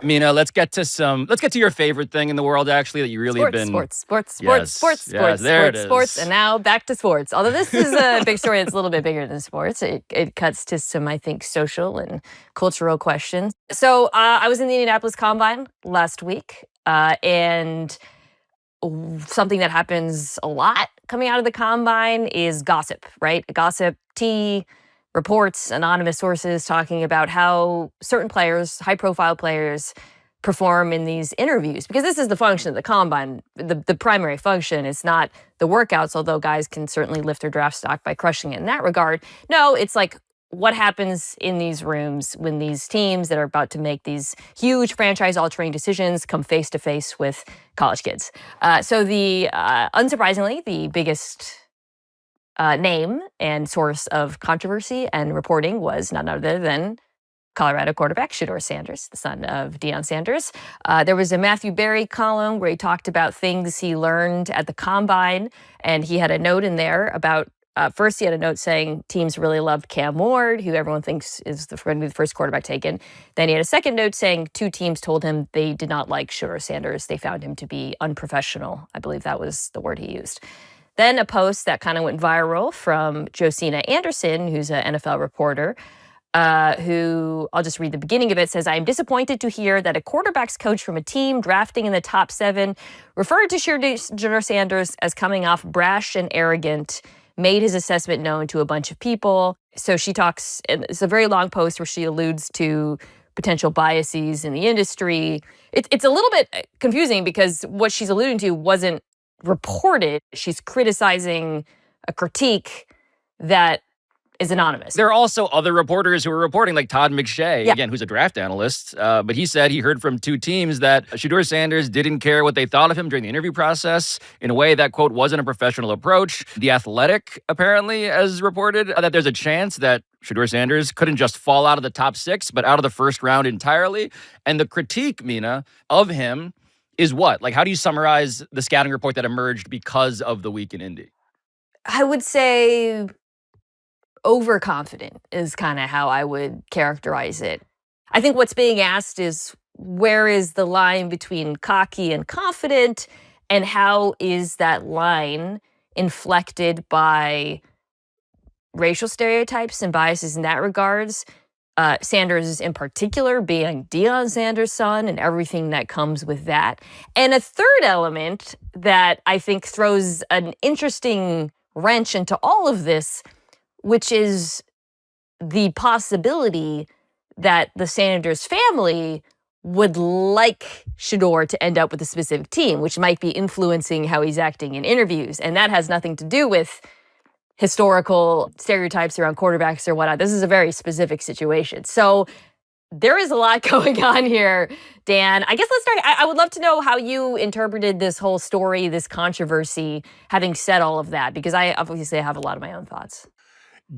Mina, let's get to your favorite thing in the world, actually, that you really have been... Sports, there it is. sports, and now back to sports. Although this is a big story that's a little bit bigger than sports. It cuts to some, I think, social and cultural questions. So I was in the Indianapolis Combine last week, and something that happens a lot coming out of the Combine is gossip, right? Gossip, tea, reports, anonymous sources talking about how certain players, high-profile players, perform in these interviews. Because this is the function of the Combine. The primary function is not the workouts, although guys can certainly lift their draft stock by crushing it in that regard. No, it's like what happens in these rooms when these teams that are about to make these huge franchise-altering decisions come face-to-face with college kids. So unsurprisingly, the biggest name and source of controversy and reporting was none other than Colorado quarterback Shedeur Sanders, the son of Dion Sanders. There was a Matthew Berry column where he talked about things he learned at the Combine, and he had a note in there about, first he had a note saying teams really loved Cam Ward, who everyone thinks is going to be the first quarterback taken. Then he had a second note saying 2 teams told him they did not like Shedeur Sanders. They found him to be unprofessional. I believe that was the word he used. Then a post that kind of went viral from Josina Anderson, who's an NFL reporter, who, I'll just read the beginning of it, says, "I am disappointed to hear that a quarterback's coach from a team drafting in the top 7 referred to Shedeur Sanders as coming off brash and arrogant, made his assessment known to a bunch of people." So she talks, and it's a very long post where she alludes to potential biases in the industry. It's a little bit confusing because what she's alluding to wasn't reported. She's criticizing a critique that is anonymous. There are also other reporters who are reporting, like Todd McShay, again, who's a draft analyst. But he said he heard from 2 teams that Shedeur Sanders didn't care what they thought of him during the interview process in a way that, quote, wasn't a professional approach. The Athletic apparently has reported that there's a chance that Shedeur Sanders couldn't just fall out of the top 6, but out of the first round entirely. And the critique, Mina, of him is what? Like, how do you summarize the scouting report that emerged because of the week in Indy? I would say overconfident is kind of how I would characterize it. I think what's being asked is, where is the line between cocky and confident, and how is that line inflected by racial stereotypes and biases in that regards? Sanders in particular being Dion Sanders' son and everything that comes with that. And a third element that I think throws an interesting wrench into all of this, which is the possibility that the Sanders family would like Shedeur to end up with a specific team, which might be influencing how he's acting in interviews. And that has nothing to do with historical stereotypes around quarterbacks or whatnot. This is a very specific situation. So there is a lot going on here, Dan. I guess let's start. I would love to know how you interpreted this whole story, this controversy, having said all of that, because I obviously have a lot of my own thoughts.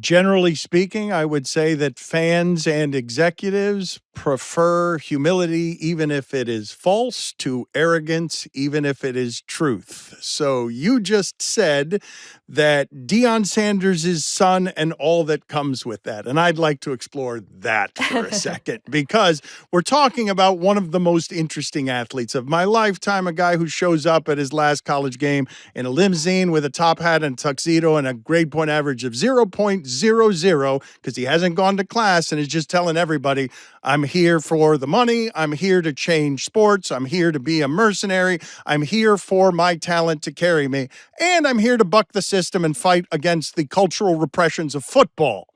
Generally speaking, I would say that fans and executives prefer humility, even if it is false, to arrogance, even if it is truth. So you just said that Dion Sanders' son and all that comes with that. And I'd like to explore that for a second, because we're talking about one of the most interesting athletes of my lifetime, a guy who shows up at his last college game in a limousine with a top hat and tuxedo and a grade point average of 0.00 because he hasn't gone to class and is just telling everybody, I'm here for the money. I'm here to change sports. I'm here to be a mercenary. I'm here for my talent to carry me. And I'm here to buck the system and fight against the cultural repressions of football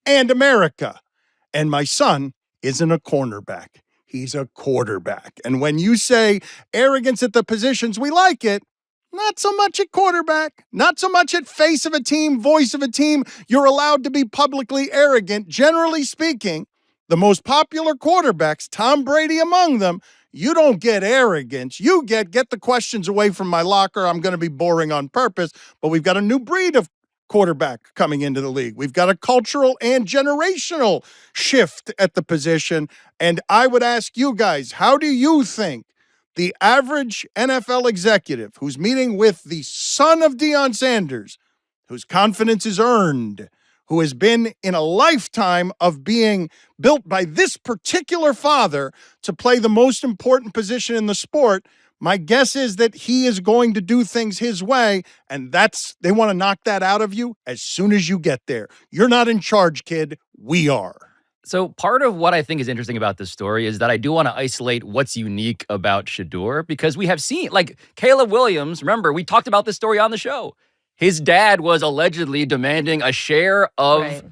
and America. And my son isn't a cornerback. He's a quarterback. And when you say arrogance at the positions, we like it. Not so much at quarterback, not so much at face of a team, voice of a team. You're allowed to be publicly arrogant. Generally speaking, the most popular quarterbacks, Tom Brady among them, you don't get arrogance. You get the questions away from my locker. I'm going to be boring on purpose. But we've got a new breed of quarterback coming into the league. We've got a cultural and generational shift at the position. And I would ask you guys, how do you think the average NFL executive who's meeting with the son of Dion Sanders, whose confidence is earned, who has been in a lifetime of being built by this particular father to play the most important position in the sport, my guess is that he is going to do things his way, and they want to knock that out of you as soon as you get there. You're not in charge, kid. We are. So part of what I think is interesting about this story is that I do want to isolate what's unique about Shedeur, because we have seen, like, Caleb Williams, remember, we talked about this story on the show. His dad was allegedly demanding a share of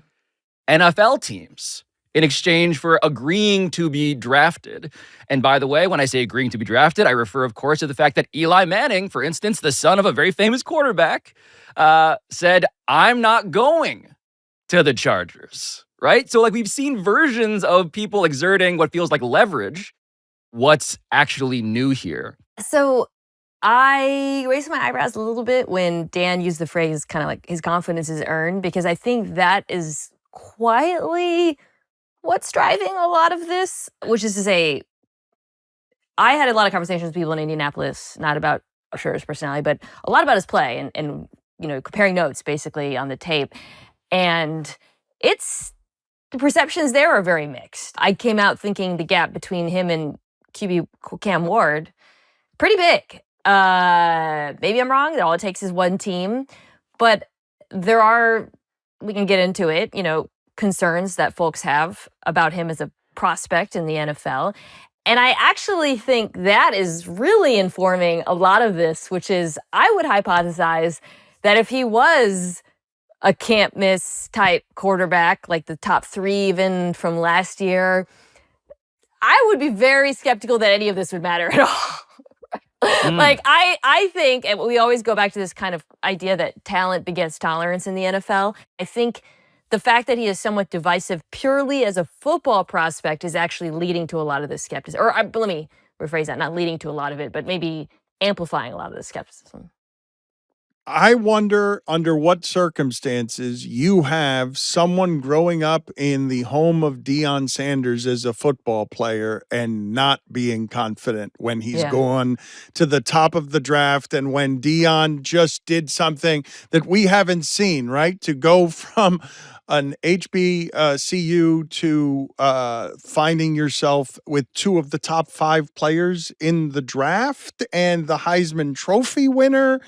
NFL teams in exchange for agreeing to be drafted. And by the way, when I say agreeing to be drafted, I refer, of course, to the fact that Eli Manning, for instance, the son of a very famous quarterback, said, I'm not going to the Chargers, right? So, like, we've seen versions of people exerting what feels like leverage. What's actually new here? So I raised my eyebrows a little bit when Dan used the phrase kind of like his confidence is earned, because I think that is quietly what's driving a lot of this, which is to say, I had a lot of conversations with people in Indianapolis, not about Shedeur's personality, but a lot about his play and comparing notes basically on the tape. And the perceptions there are very mixed. I came out thinking the gap between him and QB Cam Ward, pretty big. Maybe I'm wrong. All it takes is one team. But we can get into it, concerns that folks have about him as a prospect in the NFL. And I actually think that is really informing a lot of this, which is I would hypothesize that if he was a can't miss type quarterback, like the top 3 even from last year, I would be very skeptical that any of this would matter at all. Like, I think, and we always go back to this kind of idea that talent begets tolerance in the NFL. I think the fact that he is somewhat divisive purely as a football prospect is actually leading to a lot of this skepticism. Or let me rephrase that, not leading to a lot of it, but maybe amplifying a lot of the skepticism. I wonder under what circumstances you have someone growing up in the home of Dion Sanders as a football player and not being confident when he's going to the top of the draft, and when Dion just did something that we haven't seen, right? To go from an HBCU to finding yourself with 2 of the top 5 players in the draft and the Heisman Trophy winner.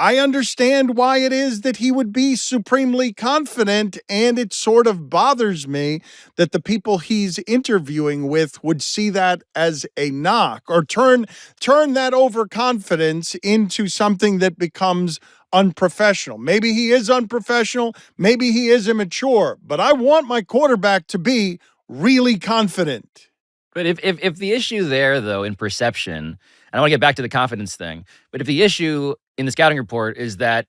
I understand why it is that he would be supremely confident, and it sort of bothers me that the people he's interviewing with would see that as a knock or turn that overconfidence into something that becomes unprofessional. Maybe he is unprofessional, maybe he is immature, but I want my quarterback to be really confident. But if the issue there, though, in perception, and I want to get back to the confidence thing, but if the issue in the scouting report is that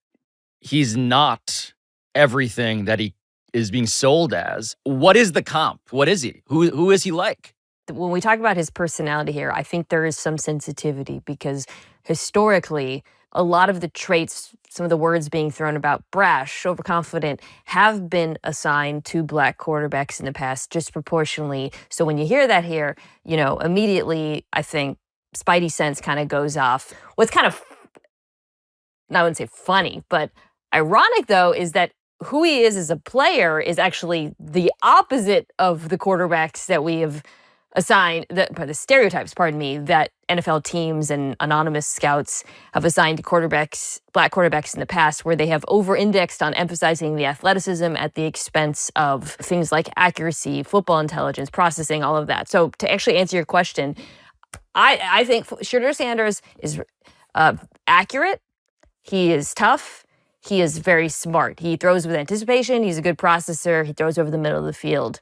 he's not everything that he is being sold as, what is the comp? What is he? Who is he like? When we talk about his personality here, I think there is some sensitivity because historically, a lot of the traits, some of the words being thrown about brash, overconfident, have been assigned to Black quarterbacks in the past disproportionately. So when you hear that here, immediately, I think Spidey sense kind of goes off. What's kind of, I wouldn't say funny, but ironic, though, is that who he is as a player is actually the opposite of the quarterbacks that we have assigned, the stereotypes, that NFL teams and anonymous scouts have assigned to Black quarterbacks in the past, where they have over-indexed on emphasizing the athleticism at the expense of things like accuracy, football intelligence, processing, all of that. So to actually answer your question, I think Shedeur Sanders is accurate. He is tough. He is very smart. He throws with anticipation. He's a good processor. He throws over the middle of the field.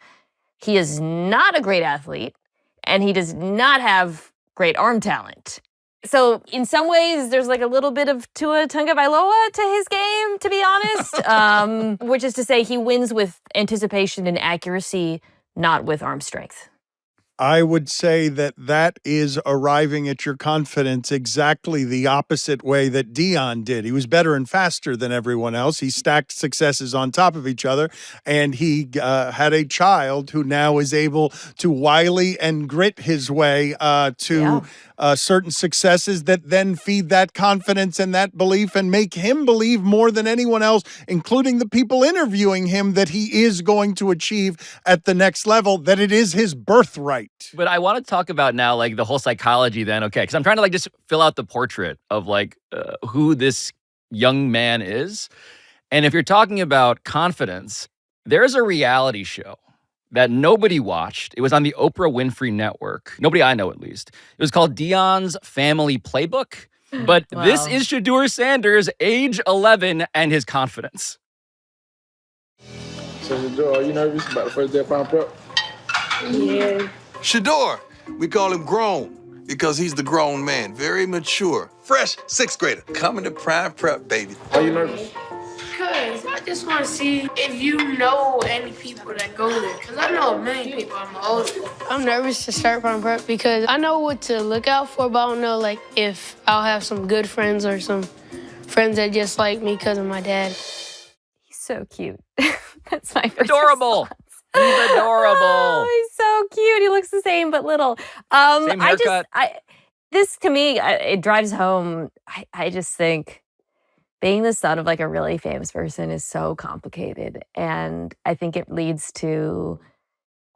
He is not a great athlete, and he does not have great arm talent. So in some ways, there's like a little bit of Tua Tagovailoa to his game, to be honest, which is to say he wins with anticipation and accuracy, not with arm strength. I would say that is arriving at your confidence exactly the opposite way that Dion did. He was better and faster than everyone else. He stacked successes on top of each other, and he had a child who now is able to wily and grit his way to certain successes that then feed that confidence and that belief and make him believe more than anyone else, including the people interviewing him, that he is going to achieve at the next level, that it is his birthright. But I want to talk about now, like, the whole psychology then, okay? Because I'm trying to, like, just fill out the portrait of, like, who this young man is. And if you're talking about confidence, there's a reality show that nobody watched. It was on the Oprah Winfrey Network. Nobody I know, at least. It was called Dion's Family Playbook. But this is Shedeur Sanders, age 11, and his confidence. So, Shedeur, are you nervous about the first day of Prime Prep? Yeah. Shedeur, we call him grown because he's the grown man, very mature, fresh 6th grader, coming to Prime Prep, baby. Are you nervous? Because I just want to see if you know any people that go there. Because I know a million people. I'm older. I'm nervous to start Prime Prep because I know what to look out for, but I don't know, like, if I'll have some good friends or some friends that just like me because of my dad. He's so cute. That's my first Adorable. response. He's adorable. Oh, he's so cute. He looks the same but little. Same haircut. This to me, it drives home. I just think being the son of like a really famous person is so complicated, and I think it leads to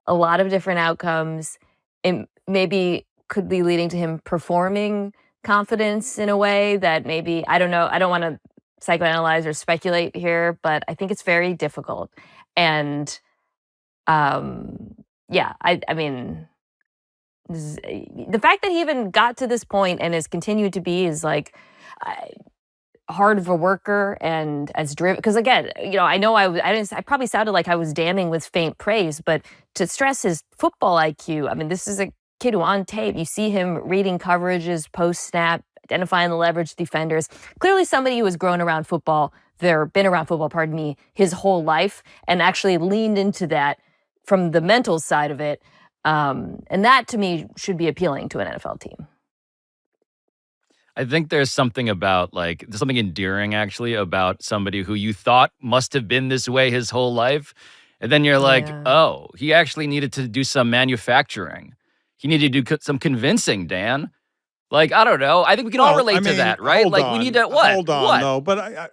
a lot of different outcomes. It maybe could be leading to him performing confidence in a way that maybe, I don't know. I don't want to psychoanalyze or speculate here, but I think it's very difficult. And I mean, the fact that he even got to this point and has continued to be is like hard of a worker and as driven. Because again, I know I probably sounded like I was damning with faint praise, but to stress his football IQ, I mean, this is a kid who on tape, you see him reading coverages post snap, identifying the leverage defenders. Clearly somebody who has been around football, his whole life, and actually leaned into that from the mental side of it. And that, to me, should be appealing to an NFL team. I think there's something endearing, actually, about somebody who you thought must have been this way his whole life. And then you're like, oh, he actually needed to do some manufacturing. He needed to do some convincing, Dan. Like, I don't know. I think we can all relate to that, right? We need to, what? Hold on, though. But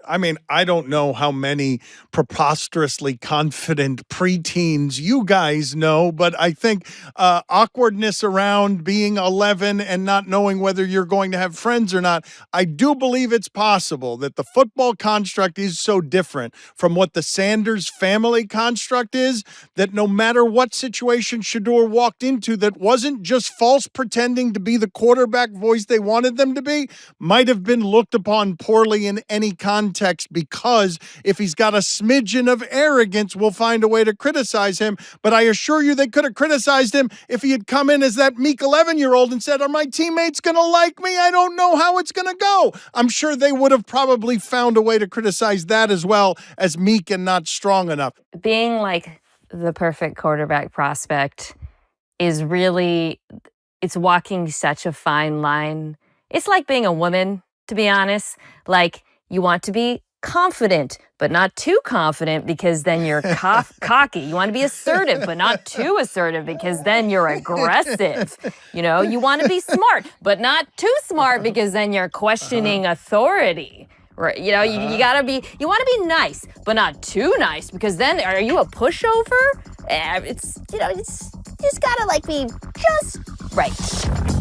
I don't know how many preposterously confident preteens you guys know, but I think awkwardness around being 11 and not knowing whether you're going to have friends or not, I do believe it's possible that the football construct is so different from what the Sanders family construct is, that no matter what situation Shedeur walked into that wasn't just false pretending to be the quarterback voice they wanted them to be, might have been looked upon poorly in any context, because if he's got a smidgen of arrogance, we'll find a way to criticize him. But I assure you they could have criticized him if he had come in as that meek 11-year-old and said, are my teammates going to like me? I don't know how it's going to go. I'm sure they would have probably found a way to criticize that as well as meek and not strong enough. Being like the perfect quarterback prospect is really, it's walking such a fine line. It's like being a woman, to be honest. Like, you want to be confident, but not too confident, because then you're cocky. You want to be assertive, but not too assertive, because then you're aggressive. You want to be smart, but not too smart, because then you're questioning authority. Right? You want to be nice, but not too nice, because then are you a pushover? You just gotta be just right.